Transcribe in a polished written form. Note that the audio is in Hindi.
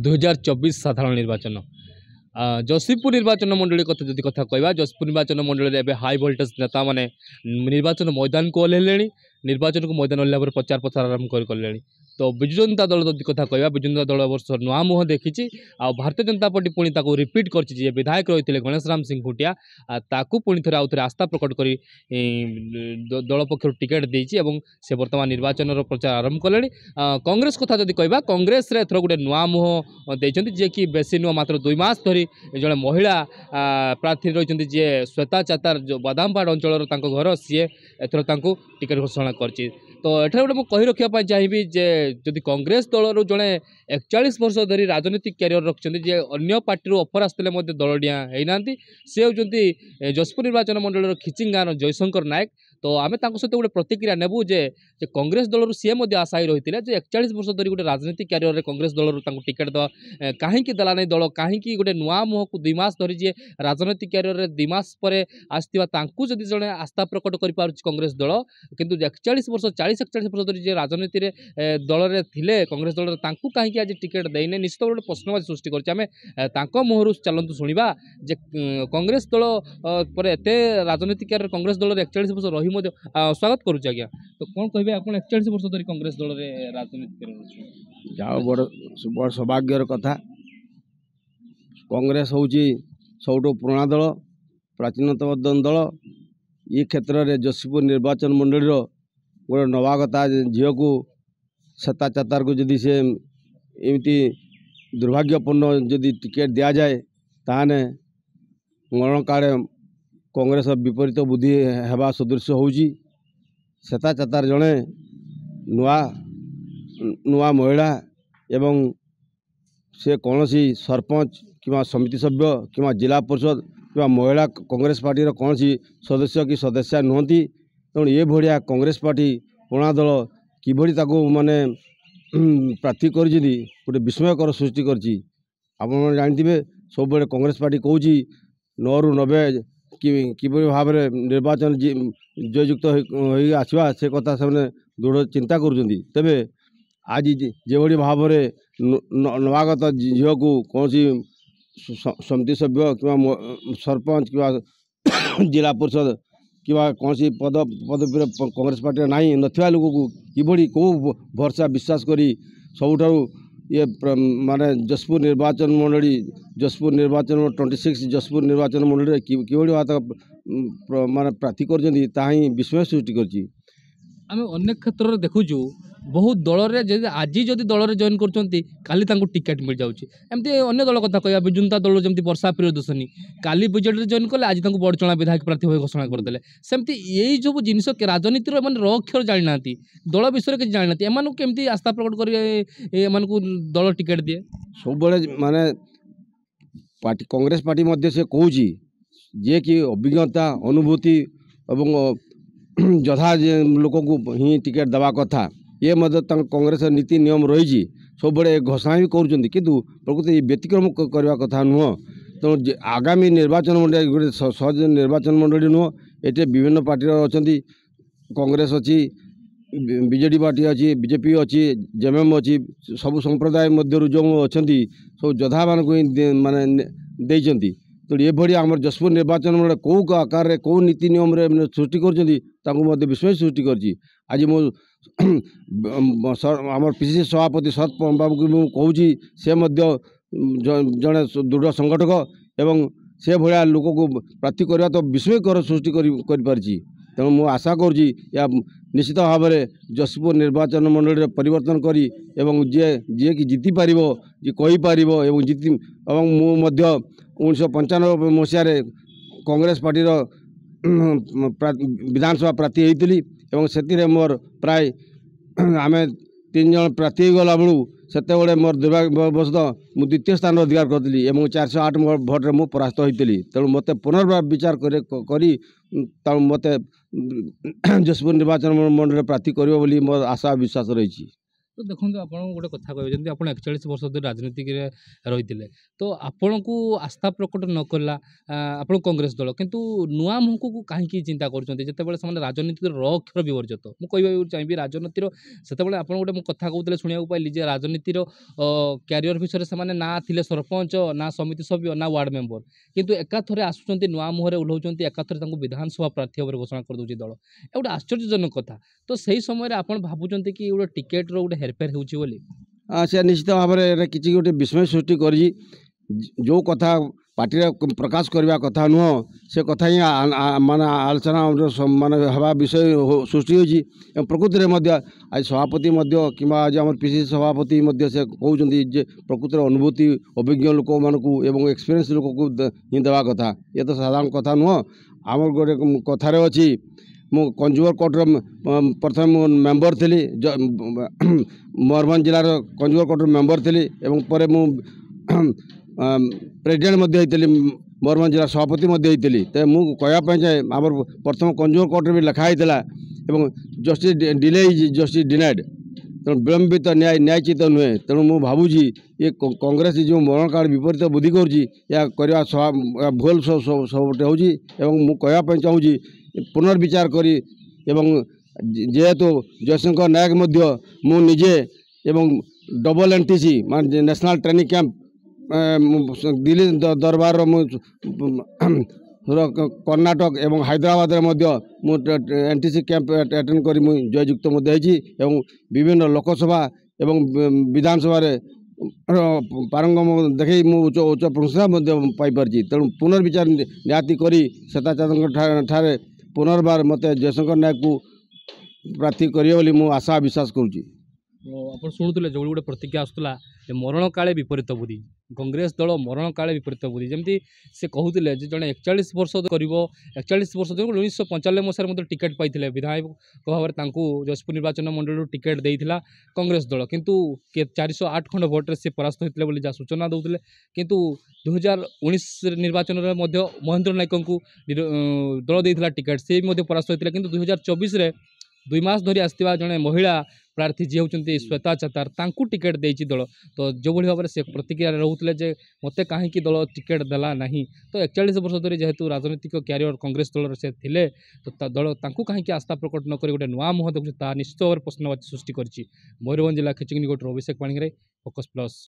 2024 साधारण निर्वाचन जशीपुर निर्वाचन मंडली कथा जदि कथा कहवा जशीपुर निर्वाचन मंडली में हाई वोल्टेज नेता माने निर्वाचन मैदान को ओह्लैले निर्वाचन को मैदान ओह्लैला प्रचार प्रसार आरंभ कर तो विजु जनता दल जदि कथा कहवा विजु जनता दल वर्ष नुआ मुह देखी आ भारतीय जनता पार्टी पुणी रिपीट कर विधायक रही है गणेश राम सिंह खुंटिया ताकू पुणी थे आउ थे आस्था प्रकट कर दल पक्ष टिकेट देती से बर्तमान निर्वाचन प्रचार आरंभ कले कांग्रेस कथा जदि कहवा कांग्रेस एथर गोटे नुआ मुह देती जी कि बेसी नुह मात्र 2 मास धरी जड़े महिला प्रार्थी रही जी श्वेता चातार जो बादामपाड़ अंचल घर सी एथर टिकेट घोषणा कर तो एठार गोटे मुझे रखापी चाहिए जे जदि कांग्रेस दल जड़े 41 वर्ष धरी राजनीतिक क्यारियर रखिंट जे अन्य पार्टी ऑफर आसते दल डिया होना सी होती जशपुर निर्वाचन मंडल खिचिंगान जयशंकर नायक तो आम सहित गोटे प्रतिक्रिया नेबू जे कांग्रेस दल सी आशा रही है 41 वर्ष धरी गोटे राजनीतिक क्यारियर में कांग्रेस दल टिकेट दवा कहीं देला नहीं दल कहीं गोटे नुआ मुह को 2 मास धरी जी राजनीतिक क्यारियर में 2 मास पर आसता जदि जड़े आस्था प्रकट कर कांग्रेस दल किंतु 41 वर्ष 40-41 वर्ष धरी राजनीति दल में थे कांग्रेस दल कहीं आज टिकेट देने निश्चित गोटे प्रश्नवाची सृष्टि कर मुहर चलतु शुणा जे कांग्रेस दल पर एत राजनीतिक क्यारियर कांग्रेस दल 41 वर्ष रही स्वागत करुच्च आज्ञा तो कौन कहे आप 41 वर्ष धरी कांग्रेस दल में राजनीति जाओ बड़ सौभाग्यर कथा कांग्रेस हूँ सबुठ पुराणा दल प्राचीनतम दल ये क्षेत्र में जशीपुर निर्वाचन मंडल गोटे नवागता झील को श्वेता चातार को जदि से एमती दुर्भाग्यपूर्ण जदि टिकेट दि जाए ताने गण काले कांग्रेस विपरीत बुद्धि हेबा सदृश होउची श्वेता चातार जड़े नुआ महिला एवं से कौन सी सरपंच कि समिति सभ्य कि जिला परिषद कि महिला कांग्रेस पार्टी कौन सी सदस्य कि सदस्या नुहति तेणु ये भाया कांग्रेस पार्टी पुराणा दल किभली माने प्रार्थी कर गोटे विस्मयकर सृष्टि कर जानते सब कांग्रेस पार्टी कहूँ 9 ରୁ 90 किभली भाव में निर्वाचन जययुक्त हो आसवा से कथा से दृढ़ चिंता करुँच तेरे आज जो भाव में नवागत झील को कौन सी समिति सभ्य कि सरपंच कि जिला परिषद कि कौन सी पदवी कांग्रेस पार्टी नहीं नथिया लोक को किभली कौ भरसा विश्वास करी सबुठारु ये माने जशपुर निर्वाचन मंडली जशपुर निर्वाचन 26 जशपुर निर्वाचन मंडली किभली बात माने प्रार्थी कर विस्मय सृष्टि कर आम अनेक क्षेत्र में देखुचु बहुत दल में आज जदि दल में जॉइन कर टिकेट मिल जाऊँगी एमती अन्य दल कथा कह विजु जनता दल जमी वर्षा प्रियदर्शनी काली बीजेडी जॉइन कले आज बड़चणा विधायक प्रार्थी भाई घोषणा करदे सेमती यही सब जिनस राजनीति र अक्षर जानी ना दल विषय किसी जानी ना एम केमती आस्था प्रकट कर दल टिकेट दिए सब माने पार्टी कांग्रेस पार्टी मध्य से कहूँ जे कि अभिज्ञता अनुभूति एवं जथा लोक को ही टिकेट दवा कथा ये कांग्रेस नीति नियम रही सब घोषणा भी कर प्रकृति व्यतिक्रम करने कथा नुह तेणु आगामी निर्वाचन मंडल गोटे सहज निर्वाचन मंडली नुह ये विभिन्न पार्टी अच्छा कांग्रेस अच्छी बीजेडी पार्टी अच्छी बीजेपी अच्छी जेएमएम अच्छी सब संप्रदाय मध्य जो अच्छा सब जथा मान माने देती तो ये भाई आम जशपुर निर्वाचन मंडल कौ आकार कौ नीति नियम सृष्टि कर विस्मय सृष्टि कर आज मु आम पीसीसी सभापति शरद बाबू को कहूँ से जड़े दृढ़ संगठक एवं से भाया लोक को प्रार्थी करवा तो विस्मयकर सृष्टि कर तेणु मु आशा करुँची या निश्चित भाव में जशपुर निर्वाचन मंडल परिवर्तन करी एवं जी कि जीति पार जी कहीपर एवं जीति मु 1995 मसीह कांग्रेस पार्टी विधानसभा प्रार्थी होती एवं से मोर प्राय आम 3 जन प्रार्थी गला बेलू से मोर दुर्भाग्यवशतः मु द्वितीय स्थान अधिकार करी 408 भोट्रे मु परास्त होती तेणु मत पुनर्वार विचार करी मत जशपुर निर्वाचन मंडल प्रार्थी कर मोर आशा विश्वास रही तो देखो आप गोटे कथा कहे जमी आप 41 वर्ष धरी राजनीति रही तो आपण को आस्था प्रकट न कला आप कांग्रेस दल किंतु नुआ मुह को कहीं चिंता करते राजनीति अक्षर विवर्जित मुझे चाहिए राजनीतिर से आप गोटे कथा कहते शुणा पाइली जे राजनीतिर क्यारियर विषय से ना थे सरपंच ना समिति सभ्य ना वार्ड मेंबर किंतु एकाथरे आसुँच नुआ मुहर ओह्लाउं एकाथरे विधानसभा प्रार्थी भाव घोषणा कर दूसरी दल गोटे आश्चर्यजनक कथा तो सही समय आप भावुं कि गोटे टिकेट रोटे हेरफेर होली से निश्चित भाव में किसी गोटे विस्मय सृष्टि कर जो कथा पार्टी प्रकाश करने कथा नुह से कथा ही मान आलोचना मान हवा विषय सृष्टि होती प्रकृति में आज सभापति कि आज आम पीसीसी सभापति से कहते प्रकृति अनुभूति अभिज्ञ लोक मानू एक्सपीरियंस लोक को ही देवा कथा ये तो साधारण कथा नुह आम गोटे कथार अच्छी मु कंज्यूमर कोर्टर प्रथम मेंबर थी मयूरभंज जिलार कंज्यूमर कोर्टर मेंबर थी पर मु प्रेसिडेंट मयूरभंज जिला सभापति होती तो मुझे कहवाई चाहे आम प्रथम कंज्यूमर कोर्टर भी लिखाई जस्टिस डिले जस्टिस डिनाइड तेणु विलंबित न्याय न्यायचित नुहे तेणु मुझे भावुची ये कांग्रेस जो मरण काल विपरीत बुद्धि करवा भूल सब होगी मुझे कहवाई चाहूँगी पुनर्विचार करी जेहेतु जयशंकर नायक मु निजे एवं डबल एनटीसी मान नेशनल ट्रेनिंग कैंप दिल्ली दरबार कर्णाटक एवं हैदराबाद एनटीसी कैंप अटेंड कर जययुक्त विभिन्न लोकसभा एवं विधानसभा पारंगम देखे मुझे उच्च प्रशंसा पाई तेणु पुनर्विचार निहाती करी ठारे पुनर्बार मत जयशंकर नायक को प्रार्थी करें मु आशा विश्वास करुँची आप शुणुले जो गोटे प्रतिज्ञा आसूला मरण काले विपरीत बुद्धि कांग्रेस दल मरण काले विपरीत बुद्धि जमी से कहते जड़े 41 वर्ष कर 41 वर्ष 1995 मसीह टिकेट पाई विधायक भाव में जशपुर निर्वाचन मंडल टिकेट देता कांग्रेस दल किंतु 408 खंड भोट्रे से परास्त होते जहाँ सूचना दौले किंतु 2019 निर्वाचन में महेंद्र नायक को दल देता टिकेट से परास्त होता किंतु 2024 2 मास धरी आसवा जड़े महिला प्रार्थी जी होती श्वेता चतार तांकू टिकेट देती दल तो जो भाव में से प्रतिक्रिया रोते जे मत कहीं दल टिकेट देला नहीं तो 41 वर्ष धरी जेहेतु राजनीतिक क्यारियर कांग्रेस दल से थिले तो दल तांकू कहीं आस्था प्रकट न कर गोटे नुआ मुह देखुचे निश्चित भाव में प्रश्नवाची सृष्टि कर मयूरभंज जिला खेचिंगनिकोटर अभिषेक पाणिग्राही फोकस प्लस।